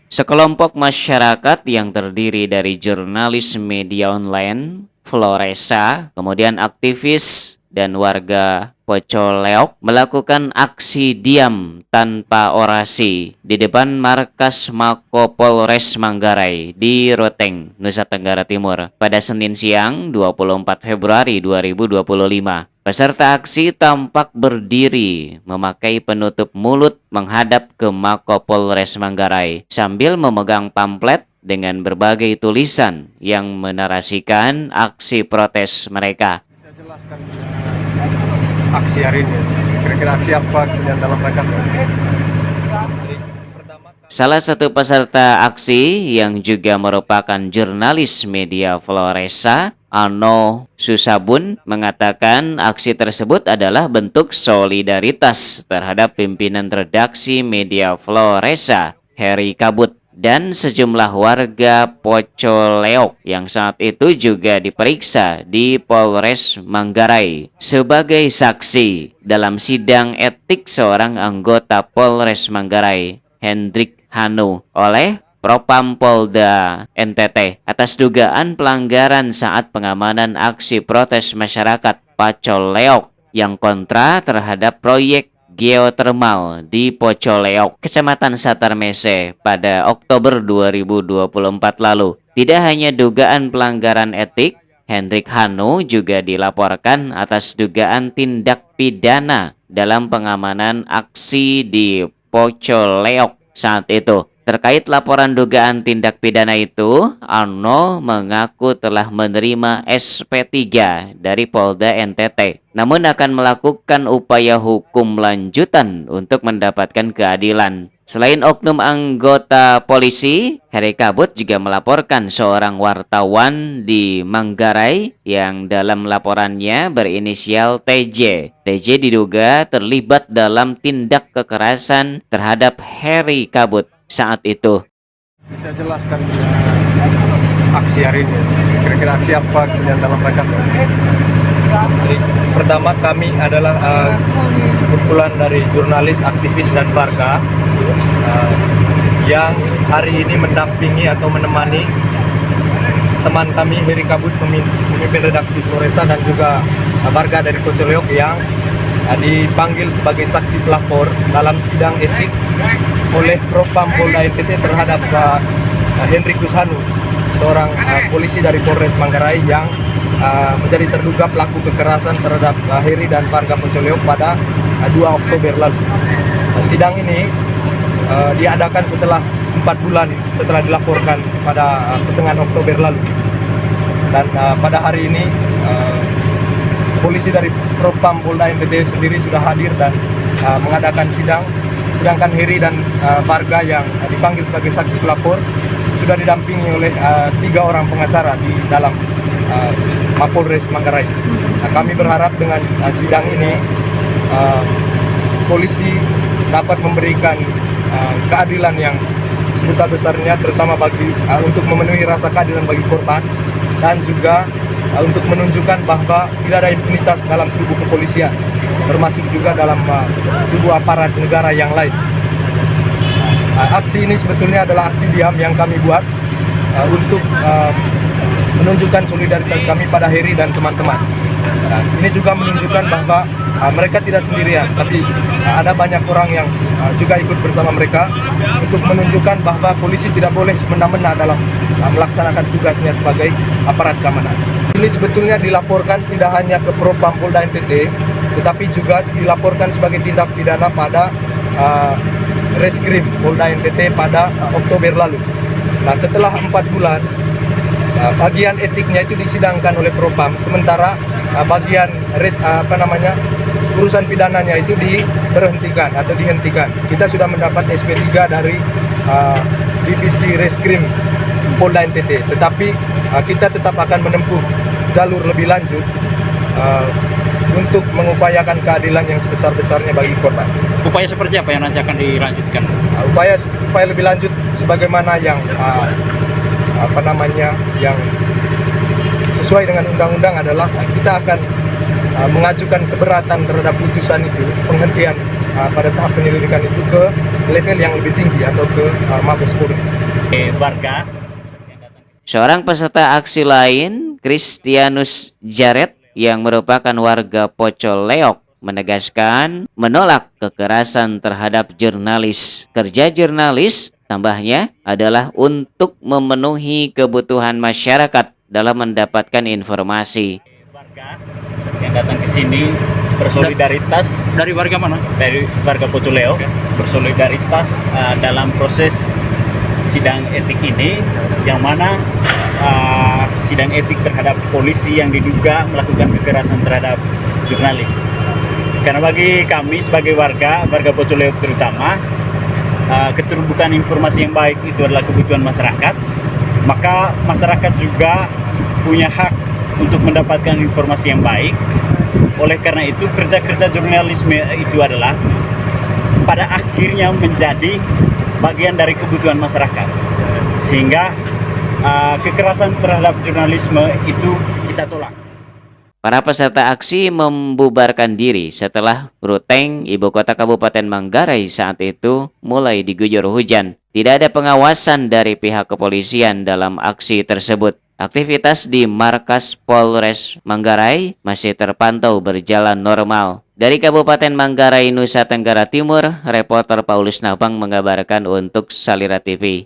Sekelompok masyarakat yang terdiri dari jurnalis media online, Floresa, kemudian aktivis dan warga Pocoleok melakukan aksi diam tanpa orasi di depan markas Mako Polres Manggarai di Roteng, Nusa Tenggara Timur pada Senin siang 24 Februari 2025. Peserta aksi tampak berdiri memakai penutup mulut menghadap ke Mako Polres Manggarai sambil memegang pamflet dengan berbagai tulisan yang menarasikan aksi protes mereka. Bisa jelaskan aksi hari ini, kira-kira aksi apa yang dalam rangka Salah satu peserta aksi yang juga merupakan jurnalis media Floresa, Ano Susabun, mengatakan aksi tersebut adalah bentuk solidaritas terhadap pimpinan redaksi media Floresa, Heri Kabut, dan sejumlah warga Pocoleok yang saat itu juga diperiksa di Polres Manggarai sebagai saksi dalam sidang etik seorang anggota Polres Manggarai, Hendrik Hanu, oleh Propam Polda NTT atas dugaan pelanggaran saat pengamanan aksi protes masyarakat Pocoleok yang kontra terhadap proyek geotermal di Pocoleok, Kecamatan Satarmese pada Oktober 2024 lalu. Tidak hanya dugaan pelanggaran etik, Hendrik Hanu juga dilaporkan atas dugaan tindak pidana dalam pengamanan aksi di Pocoleok saat itu. Terkait laporan dugaan tindak pidana itu, Arno mengaku telah menerima SP3 dari Polda NTT, namun akan melakukan upaya hukum lanjutan untuk mendapatkan keadilan. Selain oknum anggota polisi, Heri Kabut juga melaporkan seorang wartawan di Manggarai yang dalam laporannya berinisial TJ. TJ diduga terlibat dalam tindak kekerasan terhadap Heri Kabut saat itu. bisa jelaskan aksi hari ini, kira-kira aksi apa yang dalam rangka Pertama, kami adalah kumpulan dari jurnalis, aktivis, dan warga yang hari ini mendampingi atau menemani teman kami Heri Kabut, pemimpin redaksi Floresa, dan juga warga dari Pocoleok yang dipanggil sebagai saksi pelapor dalam sidang etik oleh Propam Polda NTT terhadap Hendrikus Hanu, seorang polisi dari Polres Manggarai yang menjadi terduga pelaku kekerasan terhadap Heri dan warga Pocoleok pada 2 Oktober lalu. Sidang ini diadakan setelah 4 bulan setelah dilaporkan pada pertengahan Oktober lalu. Dan pada hari ini polisi dari Propam Polda NTT sendiri sudah hadir dan mengadakan sidang. Sedangkan Heri dan warga yang dipanggil sebagai saksi pelapor sudah didampingi oleh 3 orang pengacara di dalam Mapolres Manggarai. Nah, kami berharap dengan sidang ini polisi dapat memberikan keadilan yang sebesar-besarnya, terutama bagi untuk memenuhi rasa keadilan bagi korban, dan juga untuk menunjukkan bahwa tidak ada impunitas dalam tubuh kepolisian, termasuk juga dalam tubuh aparat negara yang lain. Aksi ini sebetulnya adalah aksi diam yang kami buat untuk menunjukkan solidaritas kami pada Heri dan teman-teman. Ini juga menunjukkan bahwa mereka tidak sendirian, tapi ada banyak orang yang juga ikut bersama mereka untuk menunjukkan bahwa polisi tidak boleh semena-mena dalam melaksanakan tugasnya sebagai aparat keamanan. Ini sebetulnya dilaporkan tidak hanya ke Propam Polda NTT, tetapi juga dilaporkan sebagai tindak pidana pada Reskrim Polda NTT pada Oktober lalu. Nah, setelah 4 bulan, bagian etiknya itu disidangkan oleh Propam, sementara bagian urusan pidananya itu diberhentikan atau dihentikan. Kita sudah mendapat SP3 dari Divisi Reskrim Polda NTT, tetapi kita tetap akan menempuh jalur lebih lanjut untuk mengupayakan keadilan yang sebesar-besarnya bagi korban. Upaya seperti apa yang nanti akan dilanjutkan? Upaya lebih lanjut sebagaimana yang yang sesuai dengan undang-undang adalah kita akan mengajukan keberatan terhadap putusan itu, penghentian pada tahap penyelidikan itu ke level yang lebih tinggi atau ke Mabes Polri. warga. Seorang peserta aksi lain, Christianus Jared, yang merupakan warga Pocoleok, menegaskan menolak kekerasan terhadap jurnalis. Kerja jurnalis, tambahnya, adalah untuk memenuhi kebutuhan masyarakat dalam mendapatkan informasi. Warga yang datang ke sini bersolidaritas dari warga mana? Dari warga Pocoleok, bersolidaritas dalam proses sidang etik ini, yang mana sidang etik terhadap polisi yang diduga melakukan kekerasan terhadap jurnalis. Karena bagi kami sebagai warga Pocoleok terutama, keterbukaan informasi yang baik itu adalah kebutuhan masyarakat, maka masyarakat juga punya hak untuk mendapatkan informasi yang baik. Oleh karena itu, kerja-kerja jurnalisme itu adalah pada akhirnya menjadi bagian dari kebutuhan masyarakat, sehingga kekerasan terhadap jurnalisme itu kita tolak. Para peserta aksi membubarkan diri setelah Ruteng, ibu kota Kabupaten Manggarai saat itu mulai diguyur hujan. Tidak ada pengawasan dari pihak kepolisian dalam aksi tersebut. Aktivitas di markas Polres Manggarai masih terpantau berjalan normal. Dari Kabupaten Manggarai, Nusa Tenggara Timur, reporter Paulus Nabang mengabarkan untuk Salira TV.